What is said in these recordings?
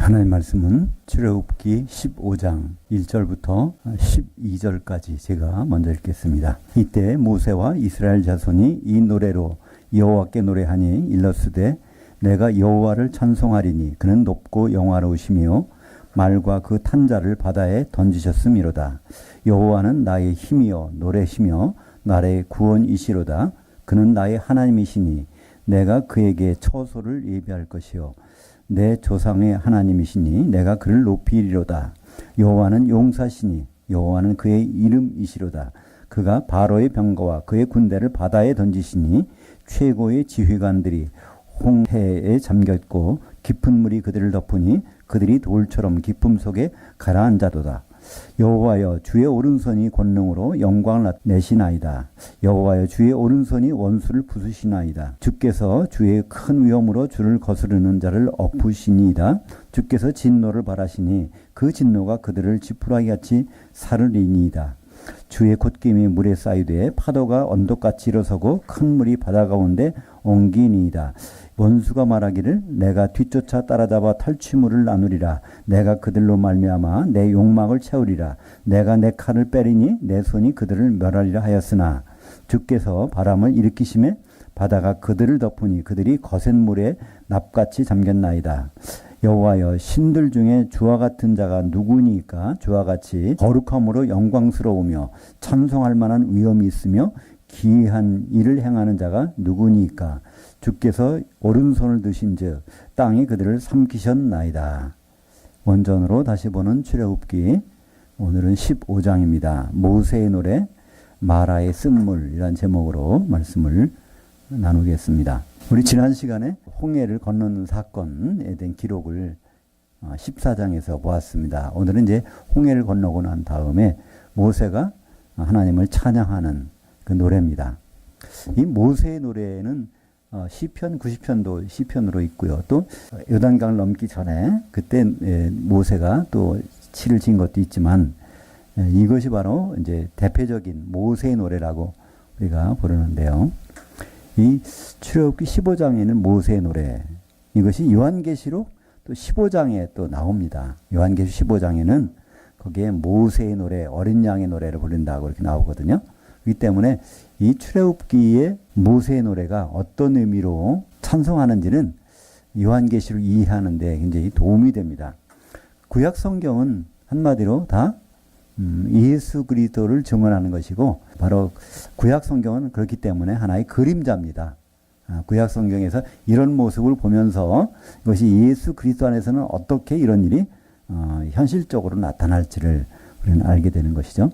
하나님 말씀은 출애굽기 15장 1절부터 12절까지 제가 먼저 읽겠습니다. 이때 모세와 이스라엘 자손이 이 노래로 여호와께 노래하니 일러스되 내가 여호와를 찬송하리니 그는 높고 영화로우시며 말과 그 탄자를 바다에 던지셨음이로다. 여호와는 나의 힘이요 노래시며 나의 구원이시로다. 그는 나의 하나님이시니 내가 그에게 처소를 예비할 것이요 내 조상의 하나님이시니 내가 그를 높이리로다. 여호와는 용사시니 여호와는 그의 이름이시로다. 그가 바로의 병거와 그의 군대를 바다에 던지시니 최고의 지휘관들이 홍해에 잠겼고 깊은 물이 그들을 덮으니 그들이 돌처럼 깊음 속에 가라앉아도다. 여호와여 주의 오른손이 권능으로 영광을 내시나이다. 여호와여 주의 오른손이 원수를 부수시나이다. 주께서 주의 큰 위엄으로 주를 거스르는 자를 엎으시니이다. 주께서 진노를 바라시니 그 진노가 그들을 지푸라기같이 사르리니이다. 주의 콧김이 물에 쌓이되 파도가 언덕같이 일어서고 큰 물이 바다 가운데 옮기니이다. 원수가 말하기를 내가 뒤쫓아 따라잡아 탈취물을 나누리라. 내가 그들로 말미암아 내 욕망을 채우리라. 내가 내 칼을 빼리니 내 손이 그들을 멸하리라 하였으나 주께서 바람을 일으키심에 바다가 그들을 덮으니 그들이 거센 물에 납같이 잠겼나이다. 여호와여 신들 중에 주와 같은 자가 누구니까? 주와 같이 거룩함으로 영광스러우며 찬송할 만한 위엄이 있으며 기이한 일을 행하는 자가 누구니까? 주께서 오른손을 드신즉 땅이 그들을 삼키셨나이다. 원전으로 다시 보는 출애굽기 오늘은 15장입니다. 모세의 노래 마라의 쓴물이라는 제목으로 말씀을 나누겠습니다. 우리 지난 시간에 홍해를 건너는 사건에 대한 기록을 14장에서 보았습니다. 오늘은 이제 홍해를 건너고 난 다음에 모세가 하나님을 찬양하는 그 노래입니다. 이 모세의 노래는 시편 90편도 시편으로 있고요. 또 요단강을 넘기 전에 그때 모세가 또 치를 지은 것도 있지만 이것이 바로 이제 대표적인 모세의 노래라고 우리가 부르는데요. 이 출애굽기 15장에는 모세의 노래, 이것이 요한계시록 또 15장에 또 나옵니다. 요한계시록 15장에는 거기에 모세의 노래, 어린 양의 노래를 부른다고 이렇게 나오거든요. 그렇기 때문에 이 출애굽기의 모세의 노래가 어떤 의미로 찬송하는지는 요한계시록 이해하는 데 굉장히 도움이 됩니다. 구약 성경은 한마디로 다 예수 그리스도를 증언하는 것이고 바로 구약 성경은 그렇기 때문에 하나의 그림자입니다. 구약 성경에서 이런 모습을 보면서 이것이 예수 그리스도 안에서는 어떻게 이런 일이 현실적으로 나타날지를 우리는 알게 되는 것이죠.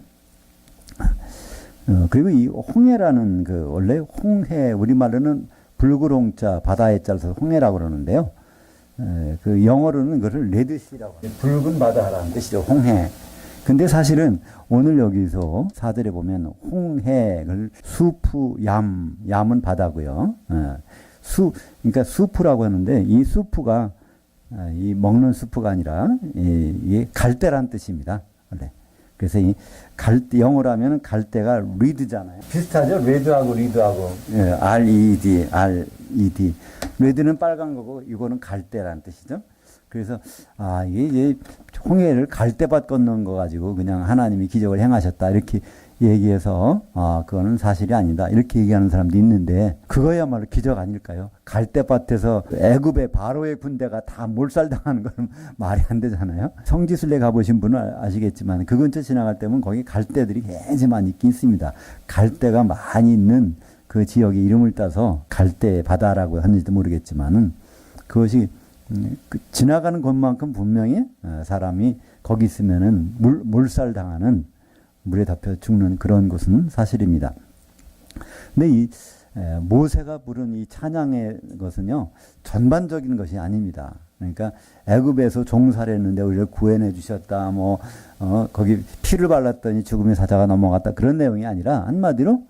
그리고 이 홍해라는 그 원래 홍해 우리말로는 붉은홍자 바다에 짜서 홍해라고 그러는데요. 그 영어로는 그것을 레드시라고 붉은 바다라는 뜻이죠. 홍해. 근데 사실은 오늘 여기서 4절에 보면 홍해를 수프 얌은 바다고요. 그러니까 수프라고 하는데 이 수프가 이 먹는 수프가 아니라 이 갈대란 뜻입니다. 원래. 그래서 이 영어로 하면 갈대가 리드잖아요. 비슷하죠? 레드하고 리드하고 R-E-D. 레드는 빨간 거고 이거는 갈대란 뜻이죠. 그래서 이게 홍해를 갈대밭 건넌 거 가지고 그냥 하나님이 기적을 행하셨다 이렇게 얘기해서 그거는 사실이 아니다 이렇게 얘기하는 사람도 있는데 그거야말로 기적 아닐까요? 갈대밭에서 애굽의 바로의 군대가 다 몰살당하는 건 말이 안 되잖아요. 성지순례 가보신 분은 아시겠지만 그 근처 지나갈 때면 거기 갈대들이 굉장히 많이 있긴 있습니다. 갈대가 많이 있는 그 지역의 이름을 따서 갈대 바다라고 하는지도 모르겠지만은 그것이 지나가는 곳만큼 분명히 사람이 거기 있으면은 몰살당하는 물에 덮여 죽는 그런 곳은 사실입니다. 근데 이 모세가 부른 이 찬양의 것은요 전반적인 것이 아닙니다. 그러니까 애굽에서 종살했는데 우리를 구해내 주셨다. 거기 피를 발랐더니 죽음의 사자가 넘어갔다. 그런 내용이 아니라 한마디로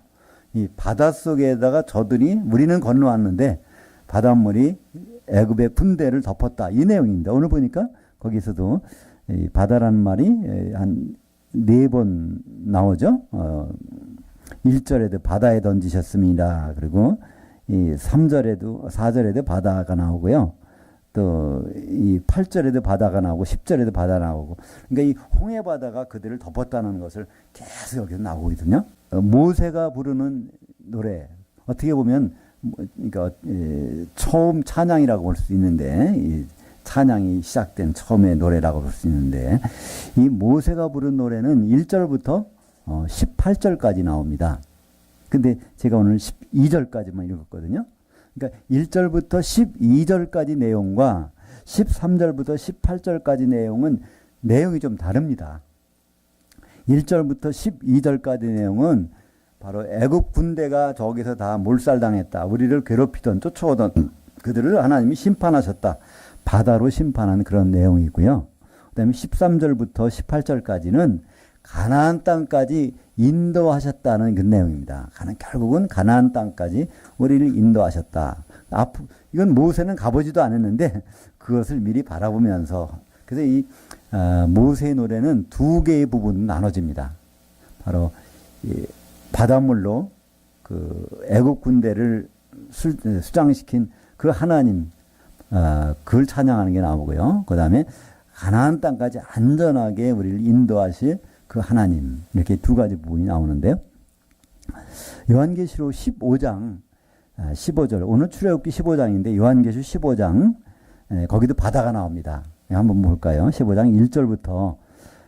이 바닷속에다가 저들이 우리는 건너왔는데 바닷물이 애굽의 군대를 덮었다. 이 내용입니다. 오늘 보니까 거기서도 이 바다라는 말이 한 4번 나오죠. 1절에도 바다에 던지셨습니다. 그리고 이 3절에도 4절에도 바다가 나오고요. 또 이 8절에도 바다가 나오고 10절에도 바다 나오고, 그러니까 이 홍해 바다가 그들을 덮었다는 것을 계속 여기서 나오거든요. 모세가 부르는 노래, 어떻게 보면 그러니까 처음 찬양이라고 볼 수 있는데, 이 찬양이 시작된 처음의 노래라고 볼 수 있는데, 이 모세가 부른 노래는 1절부터 18절까지 나옵니다. 근데 제가 오늘 12절까지만 읽었거든요. 그러니까 1절부터 12절까지 내용과 13절부터 18절까지 내용은 내용이 좀 다릅니다. 1절부터 12절까지 내용은 바로 애굽 군대가 저기서 다 몰살당했다. 우리를 괴롭히던 쫓아오던 그들을 하나님이 심판하셨다. 바다로 심판한 그런 내용이고요. 그 다음에 13절부터 18절까지는 가나안 땅까지 인도하셨다는 그 내용입니다. 결국은 가나안 땅까지 우리를 인도하셨다. 이건 모세는 가보지도 않았는데 그것을 미리 바라보면서, 그래서 이 모세의 노래는 두 개의 부분으로 나눠집니다. 바로 이 바닷물로 그 애국 군대를 수장시킨 그 하나님, 그걸 찬양하는 게 나오고요. 그 다음에 가나안 땅까지 안전하게 우리를 인도하실 그 하나님, 이렇게 두 가지 부분이 나오는데요. 요한계시록 15장 15절, 오늘 출애굽기 15장인데 요한계시록 15장, 거기도 바다가 나옵니다. 한번 볼까요? 15장 1절부터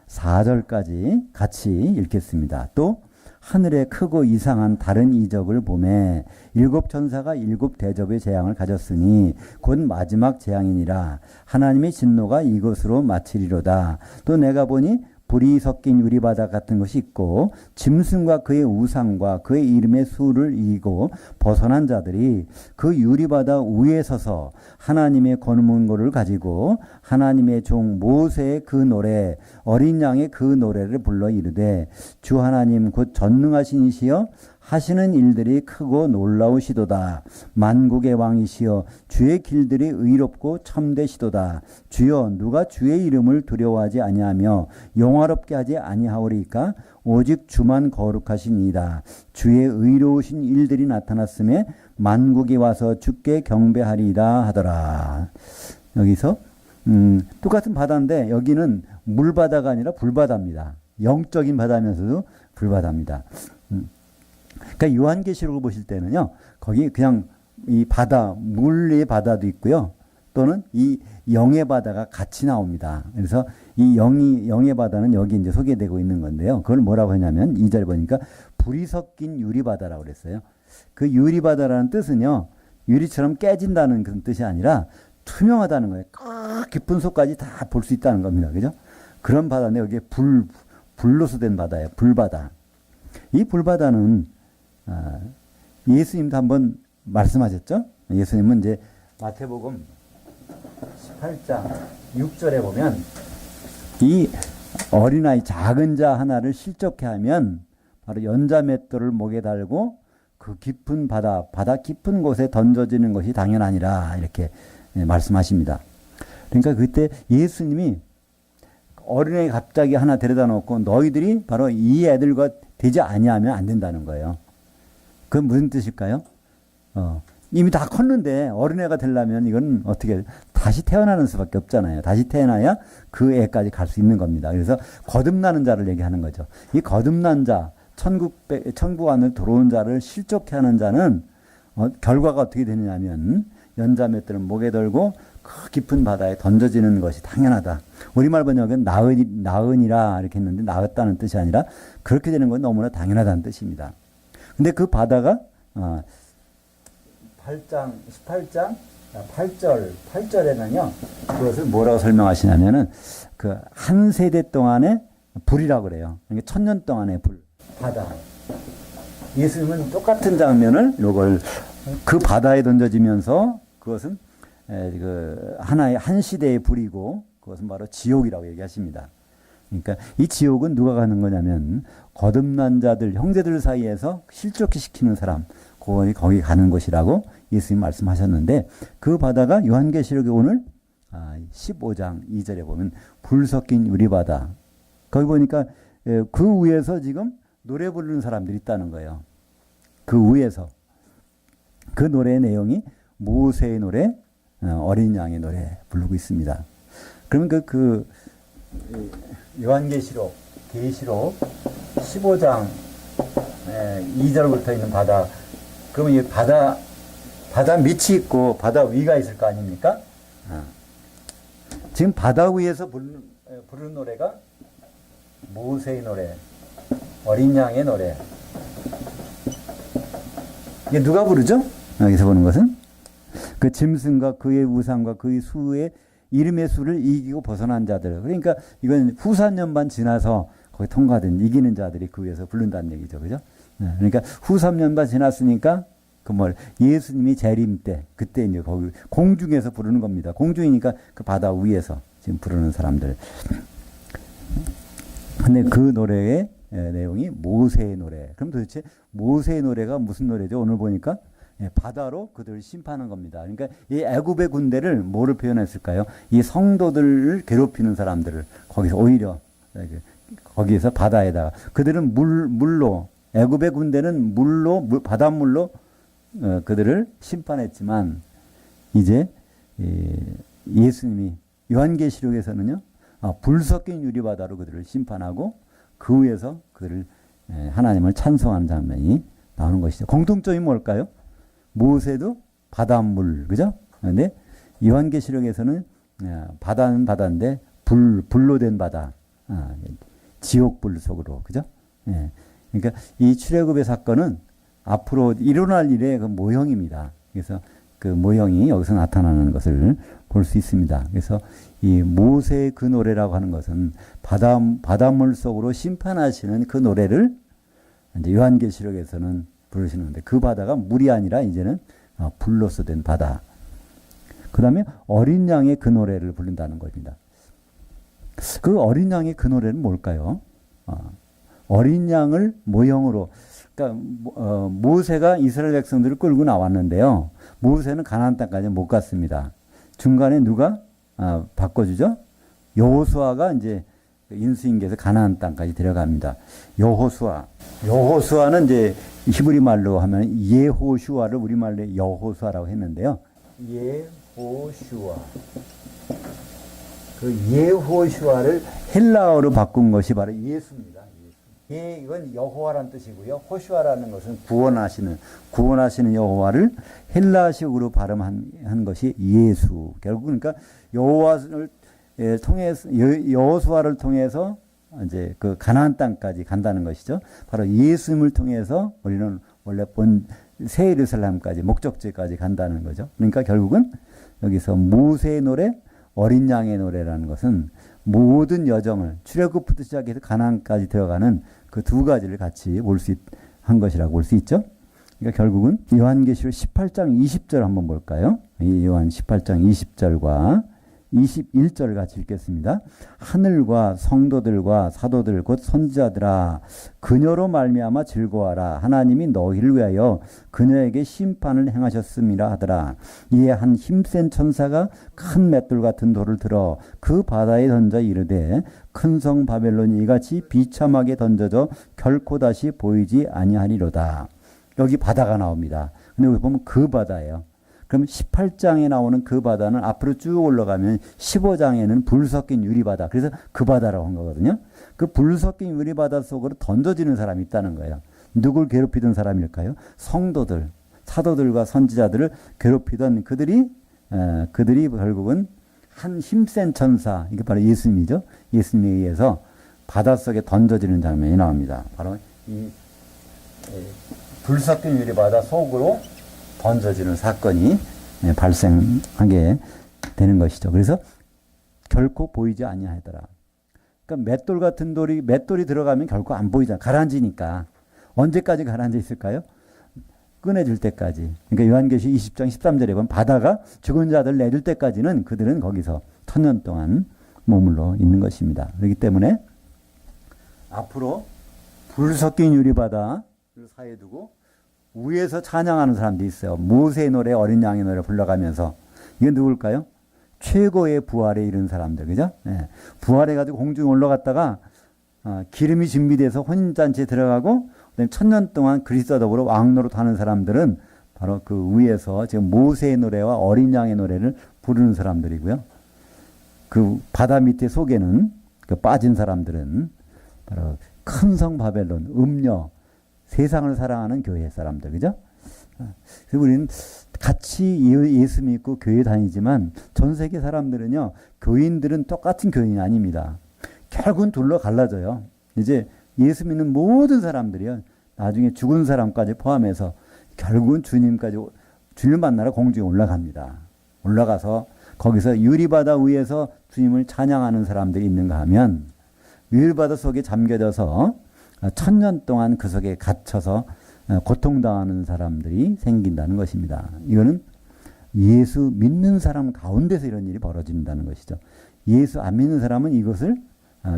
4절까지 같이 읽겠습니다. 또 하늘에 크고 이상한 다른 이적을 보매 일곱 천사가 일곱 대접의 재앙을 가졌으니 곧 마지막 재앙이니라. 하나님의 진노가 이것으로 마치리로다. 또 내가 보니 불이 섞인 유리바다 같은 것이 있고 짐승과 그의 우상과 그의 이름의 수를 이기고 벗어난 자들이 그 유리바다 위에 서서 하나님의 거룩문고를 가지고 하나님의 종 모세의 그 노래, 어린 양의 그 노래를 불러 이르되 주 하나님 곧 전능하신 이시여 하시는 일들이 크고 놀라우시도다. 만국의 왕이시여 주의 길들이 의롭고 참되시도다. 주여 누가 주의 이름을 두려워하지 아니하며 영화롭게 하지 아니하오리까? 오직 주만 거룩하시니이다. 주의 의로우신 일들이 나타났음에 만국이 와서 주께 경배하리이다 하더라. 여기서 똑같은 바다인데 여기는 물바다가 아니라 불바다입니다. 영적인 바다면서도 불바다입니다. 그러니까 요한계시록을 보실 때는요, 거기 그냥 이 바다, 물의 바다도 있고요, 또는 이 영의 바다가 같이 나옵니다. 그래서 이 영의 바다는 여기 이제 소개되고 있는 건데요. 그걸 뭐라고 했냐면 2절 보니까 불이 섞인 유리바다라고 그랬어요. 그 유리바다라는 뜻은요, 유리처럼 깨진다는 그런 뜻이 아니라 투명하다는 거예요. 깊은 속까지 다 볼 수 있다는 겁니다. 그죠? 그런 바다인데 여기에 불로서 된 바다예요. 불바다. 이 불바다는 예수님도 한번 말씀하셨죠? 예수님은 이제 마태복음 18장 6절에 보면 이 어린아이 작은 자 하나를 실족해 하면 바로 연자맷돌을 목에 달고 그 깊은 바다 깊은 곳에 던져지는 것이 당연하니라, 이렇게 말씀하십니다. 그러니까 그때 예수님이 어린애 갑자기 하나 데려다 놓고 너희들이 바로 이 애들과 되지 아니하면 안 된다는 거예요. 그건 무슨 뜻일까요? 이미 다 컸는데 어린애가 되려면 이건 어떻게 다시 태어나는 수밖에 없잖아요. 다시 태어나야 그 애까지 갈 수 있는 겁니다. 그래서 거듭나는 자를 얘기하는 거죠. 이 거듭난 자, 천국 안으로 들어온 자를 실족해 하는 자는 결과가 어떻게 되느냐면 연자맷돌을 목에 들고 그 깊은 바다에 던져지는 것이 당연하다. 우리말 번역은 나으니라 이렇게 했는데 나았다는 뜻이 아니라 그렇게 되는 건 너무나 당연하다는 뜻입니다. 근데 그 바다가 18장 8절에는요, 그것을 뭐라고 설명하시냐면은 그 한 세대 동안의 불이라고 그래요. 그러니까 1000년 동안의 불, 바다. 예수님은 똑같은 장면을 요걸 그 바다에 던져지면서 그것은 그 하나의 한 시대의 불이고 그것은 바로 지옥이라고 얘기하십니다. 그러니까 이 지옥은 누가 가는 거냐면 거듭난 자들, 형제들 사이에서 실족시키는 사람, 거기 가는 곳이라고 예수님 말씀하셨는데, 그 바다가 요한계시록에 오늘 15장 2절에 보면 불 섞인 유리바다, 거기 보니까 그 위에서 지금 노래 부르는 사람들이 있다는 거예요. 그 위에서. 그 노래의 내용이 모세의 노래, 어린 양의 노래 부르고 있습니다. 그러면 요한계시록, 계시록 15장 2절부터 있는 바다, 그러면 이 바다 밑이 있고 바다 위가 있을 거 아닙니까? 지금 바다 위에서 부르는 노래가 모세의 노래, 어린 양의 노래. 이게 누가 부르죠? 여기서 보는 것은 그 짐승과 그의 우상과 그의 수의 이름의 수를 이기고 벗어난 자들. 그러니까 이건 후삼년반 지나서 거기 통과된 이기는 자들이 그 위에서 부른다는 얘기죠. 그죠? 그러니까 후삼년반 지났으니까 예수님이 재림 때, 그때 이제 거기 공중에서 부르는 겁니다. 공중이니까 그 바다 위에서 지금 부르는 사람들. 근데 그 노래의 내용이 모세의 노래. 그럼 도대체 모세의 노래가 무슨 노래죠? 오늘 보니까 바다로 그들을 심판한 겁니다. 그러니까 이 애굽의 군대를 뭐를 표현했을까요? 이 성도들을 괴롭히는 사람들을 거기서 오히려 거기에서 바다에다가 그들은 물로 애굽의 군대는 바닷물로 그들을 심판했지만 이제 예수님이 요한계시록에서는요 불 섞인 유리바다로 그들을 심판하고 그 위에서 그들을 하나님을 찬송하는 장면이 나오는 것이죠. 공통점이 뭘까요? 모세도 바닷물, 그죠? 근데 요한계시록에서는 바다는 바다인데 불로 된 바다, 지옥불 속으로, 그죠? 그러니까 이 출애굽의 사건은 앞으로 일어날 일의 그 모형입니다. 그래서 그 모형이 여기서 나타나는 것을 볼 수 있습니다. 그래서 이 모세의 그 노래라고 하는 것은 바닷물 속으로 심판하시는 그 노래를 이제 요한계시록에서는 부르시는데 그 바다가 물이 아니라 이제는 불로서 된 바다. 그 다음에 어린 양의 그 노래를 부른다는 겁니다. 그 어린 양의 그 노래는 뭘까요? 어린 양을 모형으로, 그러니까 모세가 이스라엘 백성들을 끌고 나왔는데요. 모세는 가나안 땅까지 못 갔습니다. 중간에 누가 바꿔주죠? 여호수아가 이제 인수인계에서 가나안 땅까지 데려갑니다. 여호수아는 이제 히브리 말로 하면 예호슈아를 우리말로 여호수아라고 했는데요. 예호슈아. 그 예호슈아를 헬라어로 바꾼 것이 바로 예수입니다. 이건 여호와라는 뜻이고요. 호슈아라는 것은 구원하시는 여호와를 헬라식으로 발음한 것이 예수. 결국 그러니까 여호수아를 통해서 이제 그 가나안 땅까지 간다는 것이죠. 바로 예수님을 통해서 우리는 원래 새 예루살렘까지 목적지까지 간다는 거죠. 그러니까 결국은 여기서 모세의 노래, 어린 양의 노래라는 것은 모든 여정을 출애굽부터 시작해서 가나안까지 들어가는 그 두 가지를 같이 한 것이라고 볼 수 있죠. 그러니까 결국은 요한계시록 18장 20절 한번 볼까요? 이 요한 18장 20절과 21절 같이 읽겠습니다. 하늘과 성도들과 사도들 곧 선지자들아 그녀로 말미암아 즐거워하라. 하나님이 너희를 위하여 그녀에게 심판을 행하셨음이라 하더라. 이에 한 힘센 천사가 큰 맷돌 같은 돌을 들어 그 바다에 던져 이르되 큰 성 바벨론이 이같이 비참하게 던져져 결코 다시 보이지 아니하리로다. 여기 바다가 나옵니다. 근데 여기 보면 그 바다예요. 그럼 18장에 나오는 그 바다는 앞으로 쭉 올라가면 15장에는 불 섞인 유리바다. 그래서 그 바다라고 한 거거든요. 그 불 섞인 유리바다 속으로 던져지는 사람이 있다는 거예요. 누굴 괴롭히던 사람일까요? 성도들, 사도들과 선지자들을 괴롭히던 그들이 결국은 한 힘센 천사, 이게 바로 예수님이죠. 예수님에 의해서 바닷속에 던져지는 장면이 나옵니다. 바로 이 불 섞인 유리바다 속으로 던져지는 사건이 발생하게 되는 것이죠. 그래서 결코 보이지 아니하더라. 그러니까 맷돌 같은 맷돌이 들어가면 결코 안 보이잖아. 가라앉으니까. 언제까지 가라앉아 있을까요? 꺼내줄 때까지. 그러니까 요한계시 20장 13절에 보면 바다가 죽은 자들 내줄 때까지는 그들은 거기서 1000년 동안 머물러 있는 것입니다. 그렇기 때문에 앞으로 불 섞인 유리바다를 사이에 두고 위에서 찬양하는 사람도 있어요. 모세의 노래, 어린 양의 노래 불러가면서. 이게 누굴까요? 최고의 부활에 이른 사람들, 그죠? 네. 부활해가지고 공중에 올라갔다가 기름이 준비돼서 혼인잔치에 들어가고 그다음에 1000년 동안 그리스도와 더불어 왕노릇 하는 사람들은 바로 그 위에서 지금 모세의 노래와 어린 양의 노래를 부르는 사람들이고요. 그 바다 밑에 속에는 그 빠진 사람들은 바로 큰 성 바벨론, 음녀, 세상을 사랑하는 교회 사람들, 그죠? 그래서 우리는 같이 예수 믿고 교회 다니지만 전 세계 사람들은요, 교인들은 똑같은 교인이 아닙니다. 결국은 둘로 갈라져요. 이제 예수 믿는 모든 사람들이요, 나중에 죽은 사람까지 포함해서 결국은 주님까지, 주님 만나러 공중에 올라갑니다. 올라가서 거기서 유리바다 위에서 주님을 찬양하는 사람들이 있는가 하면 유리바다 속에 잠겨져서 천년 동안 그 속에 갇혀서 고통당하는 사람들이 생긴다는 것입니다. 이거는 예수 믿는 사람 가운데서 이런 일이 벌어진다는 것이죠. 예수 안 믿는 사람은 이것을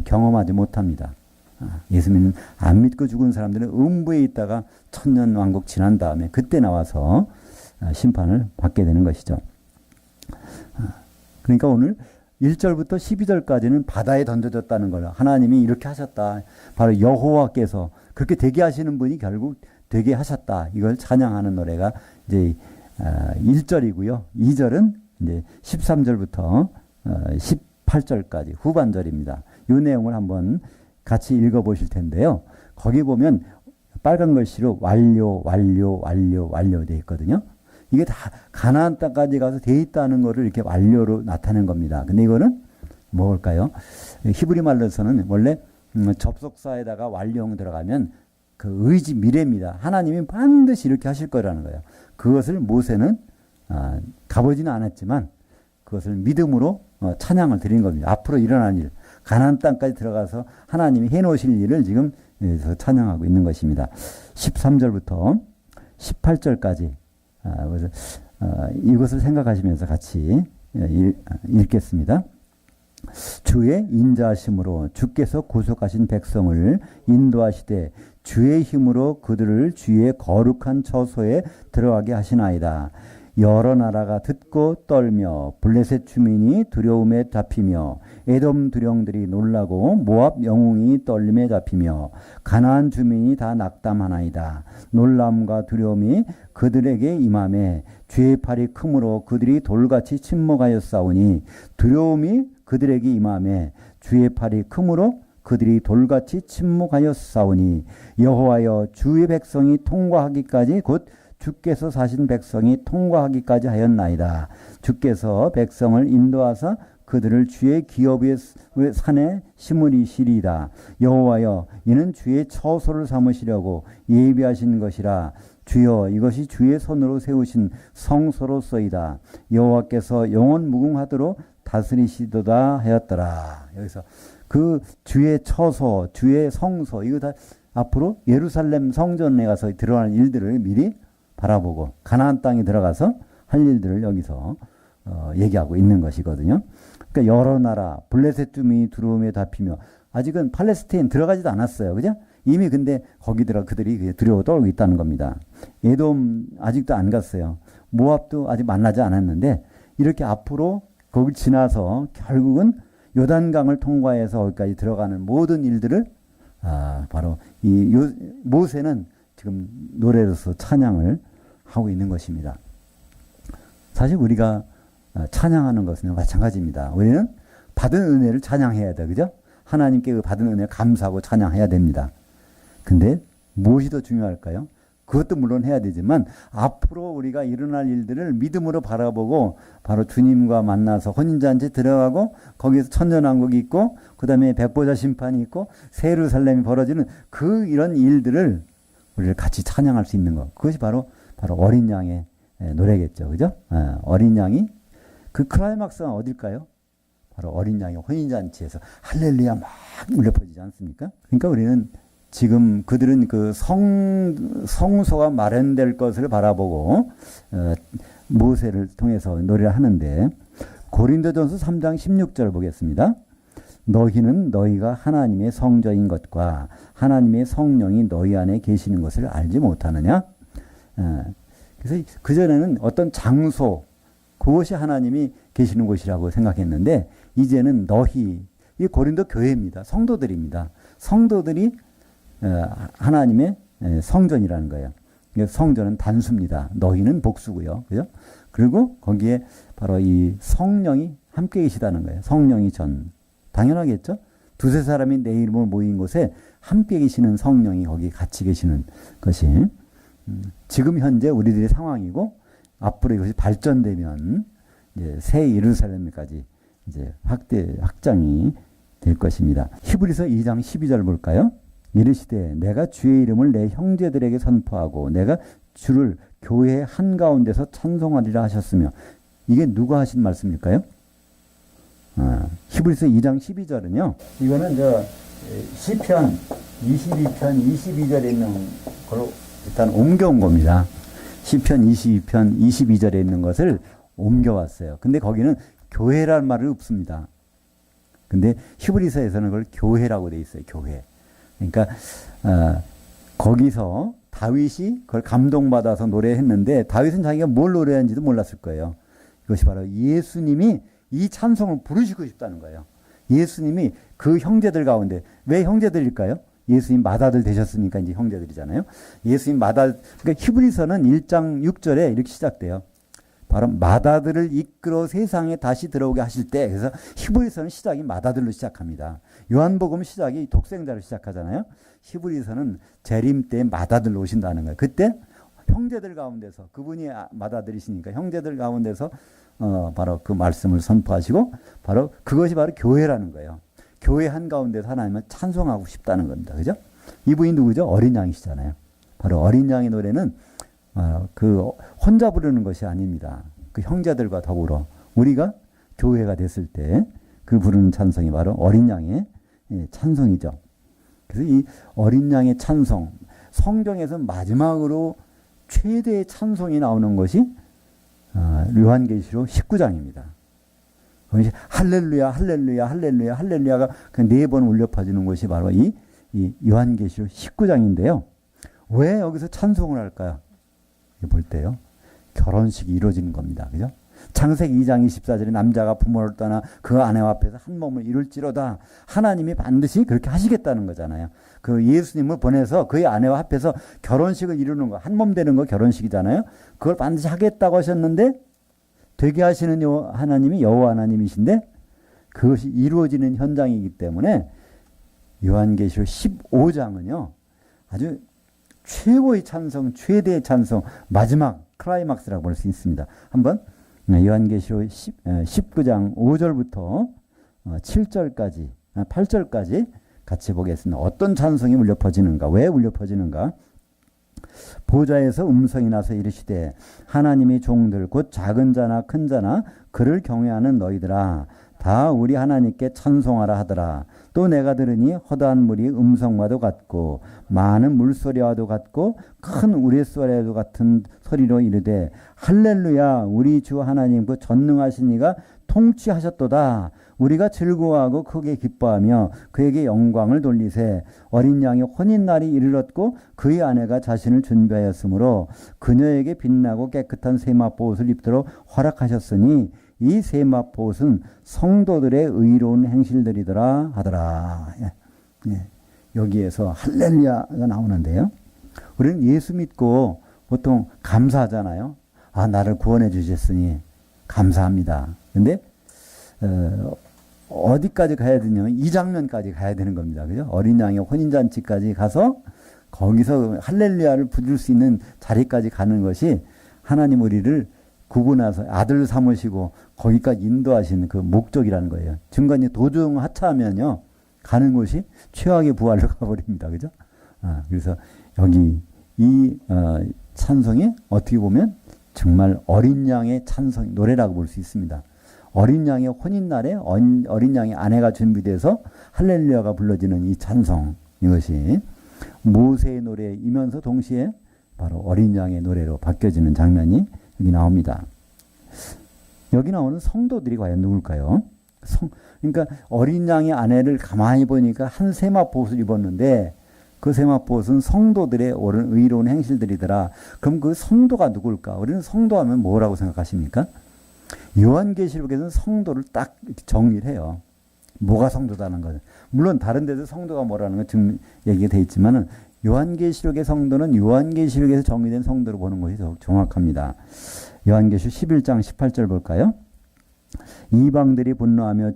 경험하지 못합니다. 예수 믿는 안 믿고 죽은 사람들은 음부에 있다가 천년 왕국 지난 다음에 그때 나와서 심판을 받게 되는 것이죠. 그러니까 오늘 1절부터 12절까지는 바다에 던져졌다는 걸 하나님이 이렇게 하셨다. 바로 여호와께서 그렇게 되게 하시는 분이 결국 되게 하셨다. 이걸 찬양하는 노래가 이제 1절이고요. 2절은 이제 13절부터 18절까지 후반절입니다. 이 내용을 한번 같이 읽어보실 텐데요. 거기 보면 빨간 글씨로 완료, 완료, 완료, 완료되어 있거든요. 이게 다 가나안 땅까지 가서 돼 있다는 것을 이렇게 완료로 나타낸 겁니다. 근데 이거는 뭘까요? 히브리 말로서는 원래 접속사에다가 완료형 들어가면 그 의지 미래입니다. 하나님이 반드시 이렇게 하실 거라는 거예요. 그것을 모세는 가보지는 않았지만 그것을 믿음으로 찬양을 드린 겁니다. 앞으로 일어날 일, 가나안 땅까지 들어가서 하나님이 해놓으실 일을 지금 여기서 찬양하고 있는 것입니다. 13절부터 18절까지 그래서 이것을 생각하시면서 같이 읽겠습니다. 주의 인자하심으로 주께서 구속하신 백성을 인도하시되 주의 힘으로 그들을 주의 거룩한 처소에 들어가게 하시나이다. 여러 나라가 듣고 떨며 블레셋 주민이 두려움에 잡히며 에돔 두령들이 놀라고 모압 영웅이 떨림에 잡히며 가나안 주민이 다 낙담하나이다. 놀람과 두려움이 그들에게 임하매 주의 팔이 크므로 그들이 돌같이 침묵하였사오니 두려움이 그들에게 임하매 주의 팔이 크므로 그들이 돌같이 침묵하였사오니 여호와여 주의 백성이 통과하기까지 곧 주께서 사신 백성이 통과하기까지 하였나이다. 주께서 백성을 인도하사 그들을 주의 기업의 산에 심으리시리이다. 여호와여 이는 주의 처소를 삼으시려고 예비하신 것이라. 주여 이것이 주의 손으로 세우신 성소로서이다. 여호와께서 영원 무궁하도록 다스리시도다 하였더라. 여기서 그 주의 처소, 주의 성소, 이거 다 앞으로 예루살렘 성전에 가서 들어가는 일들을 미리 바라보고 가나안 땅에 들어가서 할 일들을 여기서 얘기하고 있는 것이거든요. 그러니까 여러 나라 블레셋 주민이 두려움에 잡히며 아직은 팔레스타인 들어가지도 않았어요. 그죠? 이미 근데 거기들아 그들이 두려워 떨고 있다는 겁니다. 에돔 아직도 안 갔어요. 모압도 아직 만나지 않았는데 이렇게 앞으로 거기 지나서 결국은 요단강을 통과해서 거기까지 들어가는 모든 일들을 바로 이 모세는 지금 노래로서 찬양을 하고 있는 것입니다. 사실 우리가 찬양하는 것은 마찬가지입니다. 우리는 받은 은혜를 찬양해야 돼, 그죠? 하나님께 그 받은 은혜를 감사하고 찬양해야 됩니다. 근데 무엇이 더 중요할까요? 그것도 물론 해야 되지만 앞으로 우리가 일어날 일들을 믿음으로 바라보고 바로 주님과 만나서 혼인잔치 들어가고 거기에서 천년왕국이 있고 그 다음에 백보자 심판이 있고 새 예루살렘이 벌어지는 그 이런 일들을 우리를 같이 찬양할 수 있는 것. 그것이 바로 어린 양의 노래겠죠. 그죠? 어린 양이 그 클라이막스가 어딜까요? 바로 어린 양의 혼인잔치에서 할렐루야 막 울려 퍼지지 않습니까? 그러니까 우리는 지금 그들은 그 성소가 마련될 것을 바라보고 모세를 통해서 노래를 하는데 고린도전서 3장 16절 보겠습니다. 너희는 너희가 하나님의 성전인 것과 하나님의 성령이 너희 안에 계시는 것을 알지 못하느냐? 그래서 그전에는 어떤 장소, 그것이 하나님이 계시는 곳이라고 생각했는데 이제는 너희, 이 고린도 교회입니다. 성도들입니다. 성도들이 하나님의 성전이라는 거예요. 성전은 단수입니다. 너희는 복수고요. 그죠? 그리고 거기에 바로 이 성령이 함께 계시다는 거예요. 성령이 당연하겠죠? 두세 사람이 내 이름으로 모인 곳에 함께 계시는 성령이 거기 같이 계시는 것이 지금 현재 우리들의 상황이고 앞으로 이것이 발전되면 이제 새 예루살렘까지 이제 확장이 될 것입니다. 히브리서 2장 12절 볼까요? 이르시되 내가 주의 이름을 내 형제들에게 선포하고 내가 주를 교회 한가운데서 찬송하리라 하셨으며 이게 누가 하신 말씀일까요? 히브리서 2장 12절은요. 이거는 시편 22편 22절에 있는 걸로 일단 옮겨온 겁니다. 시편 22편 22절에 있는 것을 옮겨왔어요. 근데 거기는 교회라는 말은 없습니다. 근데 히브리서에서는 그걸 교회라고 돼 있어요. 교회. 그러니까 거기서 다윗이 그걸 감동받아서 노래했는데 다윗은 자기가 뭘 노래하는지도 몰랐을 거예요. 이것이 바로 예수님이 이 찬송을 부르시고 싶다는 거예요. 예수님이 그 형제들 가운데 왜 형제들일까요? 예수님 맏아들 되셨으니까 이제 형제들이잖아요. 예수님 맏아들 그러니까 히브리서는 1장 6절에 이렇게 시작돼요. 바로 맏아들을 이끌어 세상에 다시 들어오게 하실 때 그래서 히브리서는 시작이 맏아들로 시작합니다. 요한복음 시작이 독생자로 시작하잖아요. 히브리서는 재림 때 맏아들로 오신다는 거예요. 그때 형제들 가운데서 그분이 맏아들이시니까 형제들 가운데서 바로 그 말씀을 선포하시고 바로 그것이 바로 교회라는 거예요. 교회 한가운데서 하나님을 찬송하고 싶다는 겁니다. 그죠? 이분이 누구죠? 어린 양이시잖아요. 바로 어린 양의 노래는 그 혼자 부르는 것이 아닙니다. 그 형제들과 더불어 우리가 교회가 됐을 때 그 부르는 찬송이 바로 어린 양의 찬송이죠. 그래서 이 어린 양의 찬송, 성경에서 마지막으로 최대의 찬송이 나오는 것이 요한계시록 19장입니다. 할렐루야, 할렐루야, 할렐루야, 할렐루야가 그 4번 울려 퍼지는 것이 바로 이 요한계시록 19장인데요. 왜 여기서 찬송을 할까요? 볼 때요. 결혼식이 이루어지는 겁니다. 그죠? 창세기 2장 24절에 남자가 부모를 떠나 그 아내와 앞에서 한 몸을 이룰지로다. 하나님이 반드시 그렇게 하시겠다는 거잖아요. 그 예수님을 보내서 그의 아내와 합해서 결혼식을 이루는 거, 한 몸 되는 거 결혼식이잖아요. 그걸 반드시 하겠다고 하셨는데 되게 하시는 하나님이 여호와 하나님이신데 그것이 이루어지는 현장이기 때문에 요한계시록 15장은요. 아주 최고의 찬송, 최대의 찬송, 마지막 클라이막스라고 볼 수 있습니다. 한번 요한계시록 19장 5절부터 7절까지, 8절까지 같이 보겠습니다. 어떤 찬송이 울려 퍼지는가? 왜 울려 퍼지는가? 보좌에서 음성이 나서 이르시되 하나님의 종들 곧 작은 자나 큰 자나 그를 경외하는 너희들아 다 우리 하나님께 찬송하라 하더라. 또 내가 들으니 허다한 물이 음성과도 같고 많은 물소리와도 같고 큰 우레소리와도 같은 소리로 이르되 할렐루야 우리 주 하나님 그 전능하신 이가 통치하셨도다. 우리가 즐거워하고 크게 기뻐하며 그에게 영광을 돌리세. 어린 양의 혼인날이 이르렀고 그의 아내가 자신을 준비하였으므로 그녀에게 빛나고 깨끗한 세마포옷을 입도록 허락하셨으니 이 세마포옷은 성도들의 의로운 행실들이더라 하더라. 여기에서 할렐루야가 나오는데요. 우리는 예수 믿고 보통 감사하잖아요. 나를 구원해 주셨으니 감사합니다. 근데 어디까지 가야 되냐면 이 장면까지 가야 되는 겁니다. 그죠? 어린 양의 혼인잔치까지 가서 거기서 할렐루야를 부를 수 있는 자리까지 가는 것이 하나님 우리를 구분해서 아들 삼으시고 거기까지 인도하시는 그 목적이라는 거예요. 중간에 도중 하차하면요. 가는 곳이 최악의 부활로 가버립니다. 그죠? 그래서 여기 이 찬송이 어떻게 보면 정말 어린 양의 찬송, 노래라고 볼 수 있습니다. 어린 양의 혼인날에 어린 양의 아내가 준비돼서 할렐루야가 불러지는 이 찬송, 이것이 모세의 노래이면서 동시에 바로 어린 양의 노래로 바뀌어지는 장면이 여기 나옵니다. 여기 나오는 성도들이 과연 누굴까요? 그러니까 어린 양의 아내를 가만히 보니까 한 세마포옷을 입었는데 그 세마포옷은 성도들의 옳은 의로운 행실들이더라. 그럼 그 성도가 누굴까? 우리는 성도하면 뭐라고 생각하십니까? 요한계시록에서는 성도를 딱 정의를 해요. 뭐가 성도다는 거죠. 물론 다른 데도 성도가 뭐라는 건 지금 얘기가 되어 있지만은 요한계시록의 성도는 요한계시록에서 정의된 성도로 보는 것이 더 정확합니다. 요한계시록 11장 18절 볼까요? 이방들이 분노하며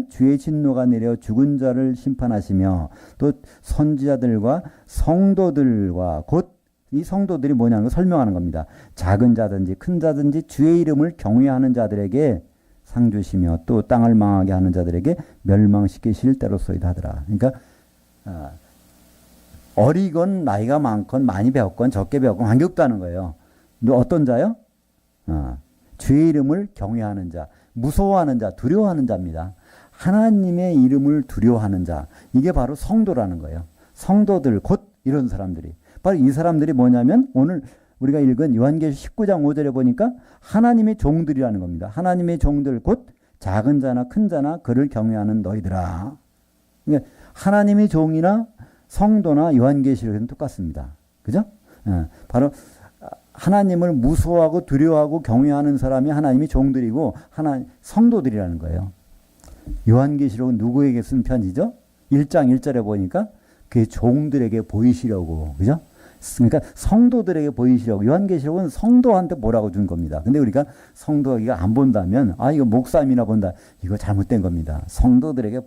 주의 진노가 내려 죽은 자를 심판하시며 또 선지자들과 성도들과 곧 이 성도들이 뭐냐는 걸 설명하는 겁니다. 작은 자든지 큰 자든지 주의 이름을 경외하는 자들에게 상 주시며 또 땅을 망하게 하는 자들에게 멸망시키실 때로소이다 하더라. 그러니까 어리건 나이가 많건 많이 배웠건 적게 배웠건 관계없다 하는 거예요. 어떤 자요? 주의 이름을 경외하는 자, 무서워하는 자, 두려워하는 자입니다. 하나님의 이름을 두려워하는 자, 이게 바로 성도라는 거예요. 성도들 곧 이런 사람들이. 바로 이 사람들이 뭐냐면 오늘 우리가 읽은 요한계시록 19장 5절에 보니까 하나님의 종들이라는 겁니다. 하나님의 종들 곧 작은 자나 큰 자나 그를 경외하는 너희들아. 그러니까 하나님의 종이나 성도나 요한계시록에는 똑같습니다. 그죠? 바로 하나님을 무서워하고 두려워하고 경외하는 사람이 하나님의 종들이고 성도들이라는 거예요. 요한계시록은 누구에게 쓴 편지죠? 1장 1절에 보니까 그 종들에게 보이시려고, 그죠? 그러니까 성도들에게 보이시려고. 요한계시록은 성도한테 보라고 준 겁니다. 근데 우리가 성도가 안 본다면 이거 목사님이나 본다. 이거 잘못된 겁니다. 성도들에게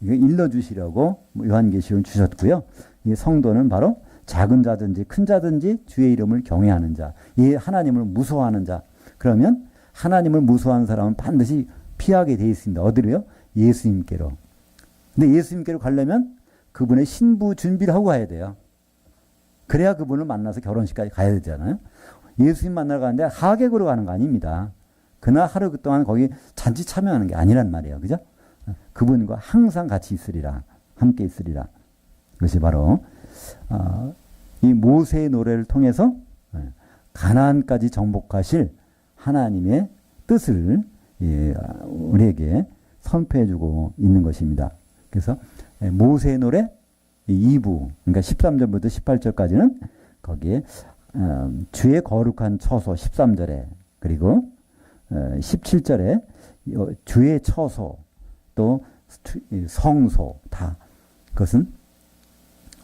이거 일러주시려고 요한계시록을 주셨고요. 이 성도는 바로 작은 자든지 큰 자든지 주의 이름을 경외하는 자, 이 하나님을 무서워하는 자. 그러면 하나님을 무서워하는 사람은 반드시 피하게 되어 있습니다. 어디로요? 예수님께로. 근데 예수님께로 가려면 그분의 신부 준비를 하고 가야 돼요. 그래야 그분을 만나서 결혼식까지 가야 되잖아요. 예수님 만나러 가는데 하객으로 가는 거 아닙니다. 그날 하루 동안 거기 잔치 참여하는 게 아니란 말이에요. 그죠? 그분과 항상 같이 있으리라. 함께 있으리라. 그것이 바로 이 모세의 노래를 통해서 가나안까지 정복하실 하나님의 뜻을 우리에게 선포해주고 있는 것입니다. 그래서 모세의 노래 2부, 그러니까 13절부터 18절까지는 거기에 주의 거룩한 처소 13절에, 그리고 17절에 주의 처소, 또 성소, 다 그것은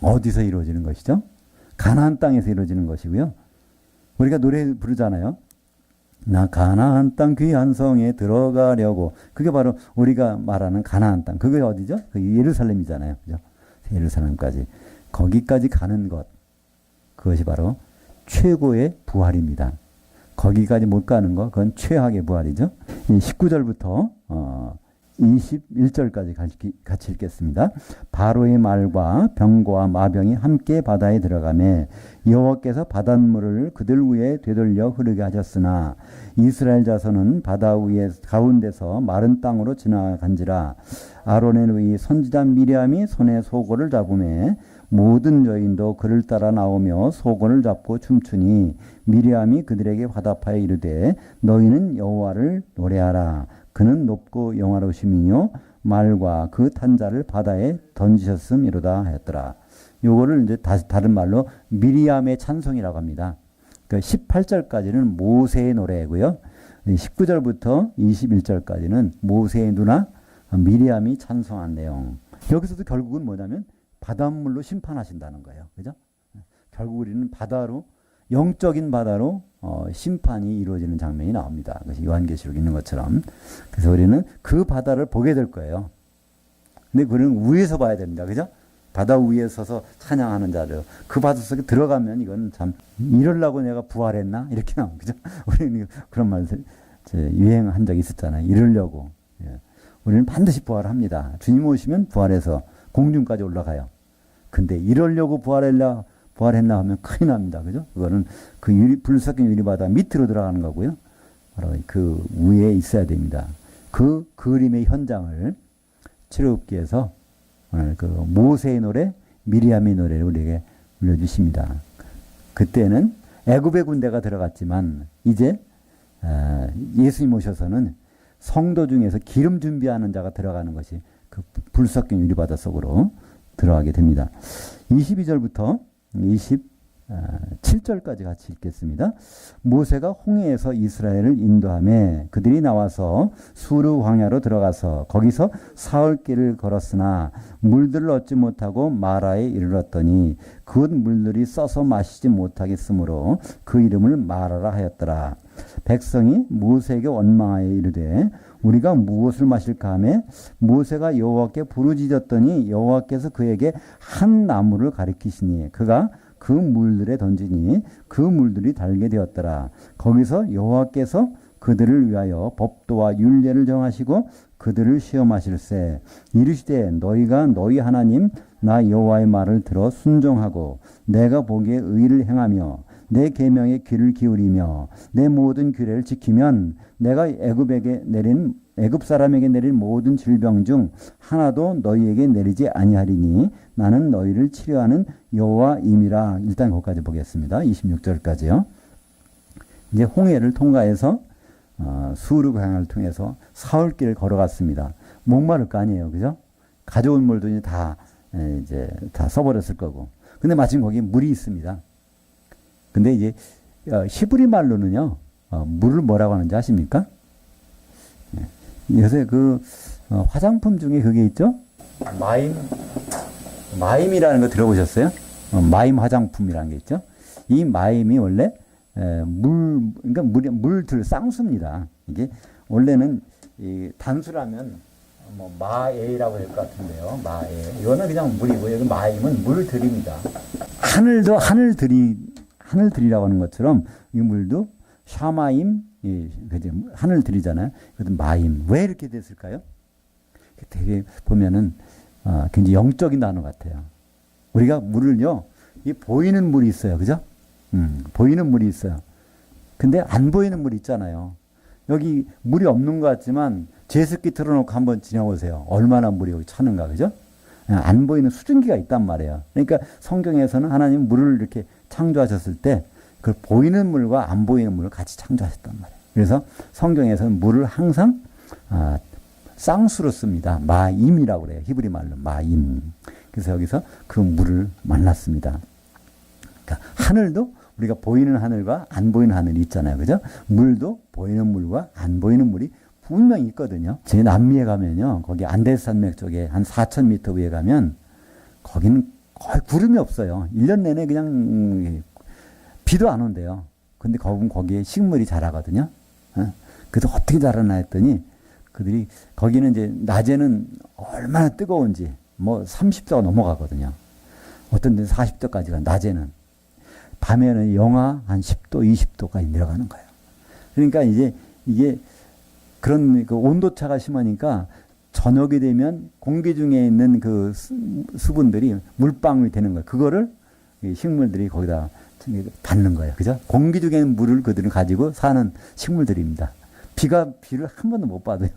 어디서 이루어지는 것이죠? 가나안 땅에서 이루어지는 것이고요. 우리가 노래 부르잖아요. 나 가나안 땅 귀한 성에 들어가려고. 그게 바로 우리가 말하는 가나안 땅. 그게 어디죠? 그게 예루살렘이잖아요. 그죠? 예루살렘까지. 거기까지 가는 것. 그것이 바로 최고의 부활입니다. 거기까지 못 가는 것, 그건 최악의 부활이죠. 19절부터 21절까지 같이 읽겠습니다. 바로의 말과 병거와 마병이 함께 바다에 들어가매 여호와께서 바닷물을 그들 위에 되돌려 흐르게 하셨으나 이스라엘 자손은 바다 위에 가운데서 마른 땅으로 지나간지라. 아론의 누이 선지자 미리암이 손에 소고를 잡으매 모든 여인도 그를 따라 나오며 소고를 잡고 춤추니 미리암이 그들에게 화답하여 이르되 너희는 여호와를 노래하라. 그는 높고 영화로우심이요 말과 그 탄자를 바다에 던지셨음이로다 하였더라. 요거를 이제 다른 말로 미리암의 찬송이라고 합니다. 그러니까 18절까지는 모세의 노래고요. 19절부터 21절까지는 모세의 누나 미리암이 찬송한 내용. 여기서도 결국은 뭐냐면 바닷물로 심판하신다는 거예요. 그죠? 결국 우리는 바다로, 영적인 바다로 심판이 이루어지는 장면이 나옵니다. 그것이 요한계시록에 있는 것처럼. 그래서 우리는 그 바다를 보게 될 거예요. 근데 그는 위에서 봐야 됩니다. 그죠? 바다 위에 서서 찬양하는 자들. 그 바다 속에 들어가면 이건 참, 이러려고 내가 부활했나? 이렇게 나옵니다. 그죠? 우리는 그런 말 유행한 적이 있었잖아요. 이러려고. 예. 우리는 반드시 부활합니다. 주님 오시면 부활해서 공중까지 올라가요. 근데 이러려고 부활했나 하면 큰일 납니다. 그죠? 그거는 그 불섞인 유리바다 밑으로 들어가는 거고요. 바로 그 위에 있어야 됩니다. 그 그림의 현장을 치료업기에서 오늘 그 모세의 노래, 미리암의 노래를 우리에게 불러주십니다. 그때는 애굽의 군대가 들어갔지만 이제 예수님 오셔서는 성도 중에서 기름 준비하는 자가 들어가는 것이 그 불섞인 유리바다 속으로 들어가게 됩니다. 22절부터 7절까지 같이 읽겠습니다. 모세가 홍해에서 이스라엘을 인도하며 그들이 나와서 수르 광야로 들어가서 거기서 사흘길을 걸었으나 물들을 얻지 못하고 마라에 이르렀더니 그 물들이 써서 마시지 못하겠으므로 그 이름을 마라라 하였더라. 백성이 모세에게 원망하여 이르되 우리가 무엇을 마실까 하며 모세가 여호와께 부르짖었더니 여호와께서 그에게 한 나무를 가리키시니 그가 그 물들에 던지니 그 물들이 달게 되었더라. 거기서 여호와께서 그들을 위하여 법도와 율례를 정하시고 그들을 시험하실세. 이르시되 너희가 너희 하나님 나 여호와의 말을 들어 순종하고 내가 보기에 의를 행하며 내 계명에 귀를 기울이며 내 모든 규례를 지키면 내가 애굽 사람에게 내린 모든 질병 중 하나도 너희에게 내리지 아니하리니 나는 너희를 치료하는 여호와임이라. 일단 거기까지 보겠습니다. 26절까지요. 이제 홍해를 통과해서 수르 광야를 통해서 사흘길을 걸어갔습니다. 목마를 거 아니에요, 그죠? 가져온 물도 이제 다 써버렸을 거고. 근데 마침 거기 물이 있습니다. 근데 이제 히브리 말로는요, 물을 뭐라고 하는지 아십니까? 요새 그 화장품 중에 그게 있죠? 마임이라는 거 들어보셨어요? 마임 화장품이라는 게 있죠? 이 마임이 원래 그러니까 물들 쌍수입니다. 이게 원래는 이 단수라면 뭐 마에라고 할 것 같은데요. 마에. 이거는 그냥 물이고 여기 마임은 물들입니다. 하늘들이라고 하는 것처럼 이 물도 샤마임, 하늘들이잖아요. 그것도 마임. 왜 이렇게 됐을까요? 되게 보면은 굉장히 영적인 단어 같아요. 우리가 물을요, 이 보이는 물이 있어요, 그죠? 보이는 물이 있어요. 근데 안 보이는 물이 있잖아요. 여기 물이 없는 것 같지만 제습기 틀어놓고 한번 지나보세요. 얼마나 물이 여기 차는가, 그죠? 안 보이는 수증기가 있단 말이에요. 그러니까 성경에서는 하나님 물을 이렇게 창조하셨을 때 그 보이는 물과 안 보이는 물을 같이 창조하셨단 말이에요. 그래서 성경에서는 물을 항상 쌍수로 씁니다. 마임이라고 그래요. 히브리 말로 마임. 그래서 여기서 그 물을 만났습니다. 그러니까 하늘도 우리가 보이는 하늘과 안 보이는 하늘이 있잖아요. 그죠? 물도 보이는 물과 안 보이는 물이 분명히 있거든요. 제 남미에 가면요. 거기 안데스 산맥 쪽에 한 4,000m 위에 가면 거기는 거의 구름이 없어요. 1년 내내 그냥 비도 안 온대요. 근데 거기에 식물이 자라거든요. 그래서 어떻게 자라나 했더니 그들이 거기는 이제 낮에는 얼마나 뜨거운지 뭐 30도가 넘어가거든요. 어떤 데는 40도까지 가, 낮에는. 밤에는 영하 한 10도, 20도까지 내려가는 거예요. 그러니까 이제 이게 그런 그 온도차가 심하니까 저녁이 되면 공기 중에 있는 그 수분들이 물방울이 되는 거예요. 그거를 식물들이 거기다 받는 거예요. 그죠? 공기 중에 있는 물을 그들은 가지고 사는 식물들입니다. 비를 한 번도 못 받아요.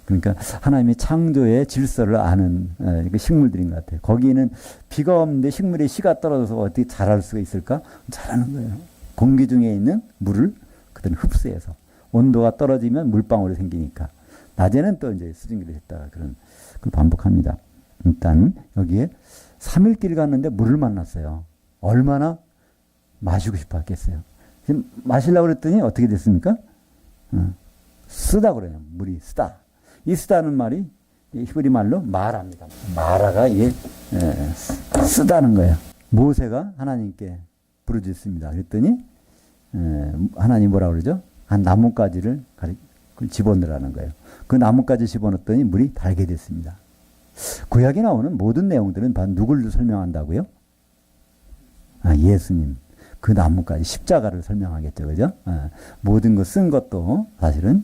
그러니까 하나님의 창조의 질서를 아는 식물들인 것 같아요. 거기는 비가 없는데 식물의 씨가 떨어져서 어떻게 자랄 수가 있을까? 자라는 거예요. 공기 중에 있는 물을 그들은 흡수해서 온도가 떨어지면 물방울이 생기니까 낮에는 또 이제 수증기를 했다가 그런 걸 반복합니다. 일단 여기에 3일 길 갔는데 물을 만났어요. 얼마나 마시고 싶어 했겠어요. 지금 마시려고 그랬더니 어떻게 됐습니까? 쓰다 그래요. 물이 쓰다. 이 쓰다는 말이 히브리 말로 마라입니다. 마라가 이게 쓰다는 거예요. 모세가 하나님께 부르짖습니다. 그랬더니 하나님 뭐라 그러죠? 한 나뭇가지를 집어넣으라는 거예요. 그 나뭇가지 집어넣었더니 물이 달게 됐습니다. 구약에 나오는 모든 내용들은 누구를 설명한다고요? 예수님. 그 나뭇가지 십자가를 설명하겠죠. 그죠? 모든 거 쓴 것도 사실은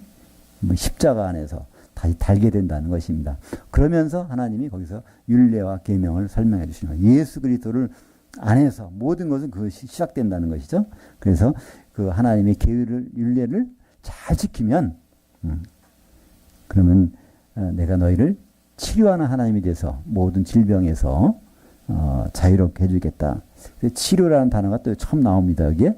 십자가 안에서 다시 달게 된다는 것입니다. 그러면서 하나님이 거기서 율례와 계명을 설명해 주시는 거예요. 예수 그리스도를 안에서 모든 것은 그것이 시작된다는 것이죠. 그래서 그 하나님의 계율을 율례를 잘 지키면 그러면 내가 너희를 치료하는 하나님이 돼서 모든 질병에서 자유롭게 해주겠다. 치료라는 단어가 또 처음 나옵니다. 여기에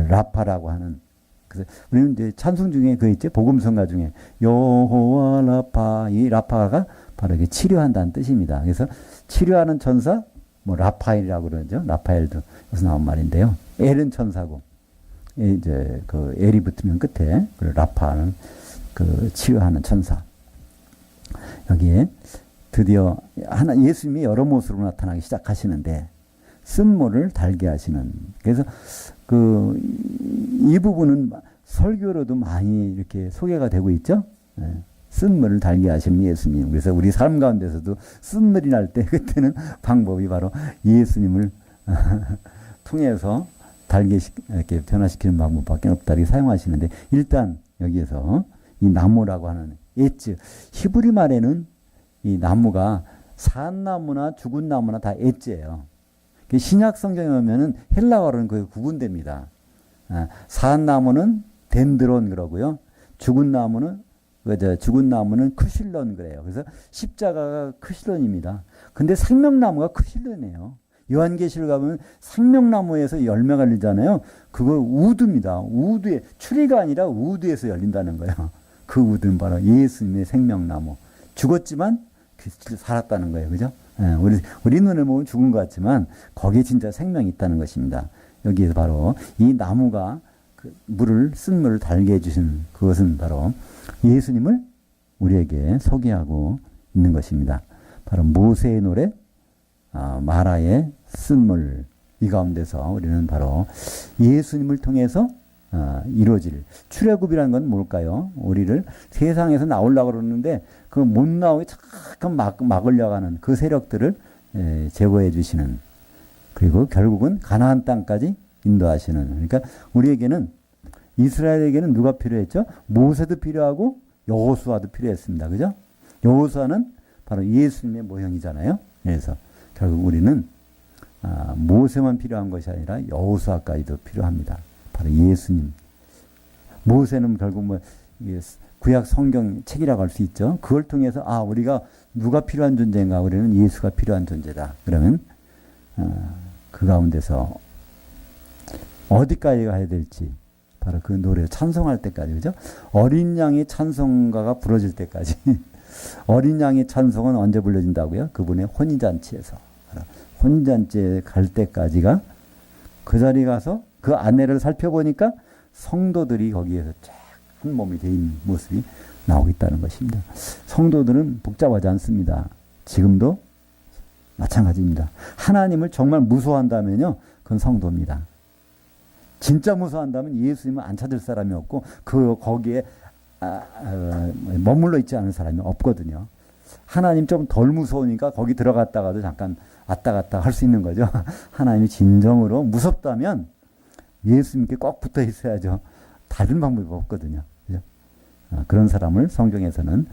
라파라고 하는. 그래서 우리는 이제 찬송 중에 그 있죠. 복음성가 중에 여호와 라파, 이 라파가 바로 이게 치료한다는 뜻입니다. 그래서 치료하는 천사 뭐 라파엘이라고 그러죠. 라파엘도 여기서 나온 말인데요. 엘은 천사고, 이제 그 엘이 붙으면 끝에 그 라파는 그 치유하는 천사. 여기에 드디어 예수님이 여러 모습으로 나타나기 시작하시는데 쓴모를 달게 하시는. 그래서 이 부분은 설교로도 많이 이렇게 소개가 되고 있죠. 쓴물을 달게 하시는 예수님. 그래서 우리 삶 가운데서도 쓴물이 날 때 그때는 방법이 바로 예수님을 통해서 달게 이렇게 변화시키는 방법밖에 없다 이렇게 사용하시는데, 일단 여기에서 이 나무라고 하는 엣즈, 히브리 말에는 이 나무가 산 나무나 죽은 나무나 다 엣즈예요. 신약 성경에 오면은 헬라어로는 그게 구분됩니다. 산 나무는 덴드론 그러고요. 죽은 나무는 크실론 그래요. 그래서 십자가가 크실론입니다. 근데 생명나무가 크실론이에요. 요한계시를 가면 생명나무에서 열매가 열리잖아요. 그거 우드입니다. 우드에, 추리가 아니라 우드에서 열린다는 거예요. 그 우드는 바로 예수님의 생명나무. 죽었지만 살았다는 거예요. 그죠? 우리 눈에 보면 죽은 것 같지만 거기에 진짜 생명이 있다는 것입니다. 여기에서 바로 이 나무가 쓴 물을 달게 해주신 그것은 바로 예수님을 우리에게 소개하고 있는 것입니다. 바로 모세의 노래, 마라의 쓴물, 이 가운데서 우리는 바로 예수님을 통해서 이루어질 출애굽이라는 건 뭘까요? 우리를 세상에서 나오려고 그러는데 그 못 나오게 잠깐 막으려고 하는 그 세력들을 제거해 주시는, 그리고 결국은 가나안 땅까지 인도하시는. 그러니까 우리에게는, 이스라엘에게는 누가 필요했죠? 모세도 필요하고 여호수아도 필요했습니다. 그죠? 여호수아는 바로 예수님의 모형이잖아요. 그래서 결국 우리는 모세만 필요한 것이 아니라 여호수아까지도 필요합니다. 바로 예수님. 모세는 결국 구약 성경 책이라고 할 수 있죠. 그걸 통해서 우리가 누가 필요한 존재인가? 우리는 예수가 필요한 존재다. 그러면 그 가운데서 어디까지 가야 될지, 바로 그 노래 찬송할 때까지, 그죠? 어린 양의 찬송가가 부러질 때까지. 어린 양의 찬송은 언제 불러진다고요? 그분의 혼인잔치에서. 혼인잔치에 갈 때까지가, 그 자리에 가서 그 안내를 살펴보니까 성도들이 거기에서 쫙 한 몸이 돼 있는 모습이 나오고 있다는 것입니다. 성도들은 복잡하지 않습니다. 지금도 마찬가지입니다. 하나님을 정말 무서워한다면요, 그건 성도입니다. 진짜 무서워한다면 예수님은 안 찾을 사람이 없고 거기에 머물러 있지 않은 사람이 없거든요. 하나님 좀 덜 무서우니까 거기 들어갔다가도 잠깐 왔다 갔다 할 수 있는 거죠. 하나님이 진정으로 무섭다면 예수님께 꼭 붙어 있어야죠. 다른 방법이 없거든요. 그죠? 그런 사람을 성경에서는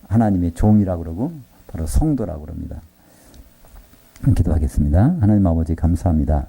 하나님의 종이라고 그러고 바로 성도라고 그럽니다. 기도하겠습니다. 하나님 아버지 감사합니다.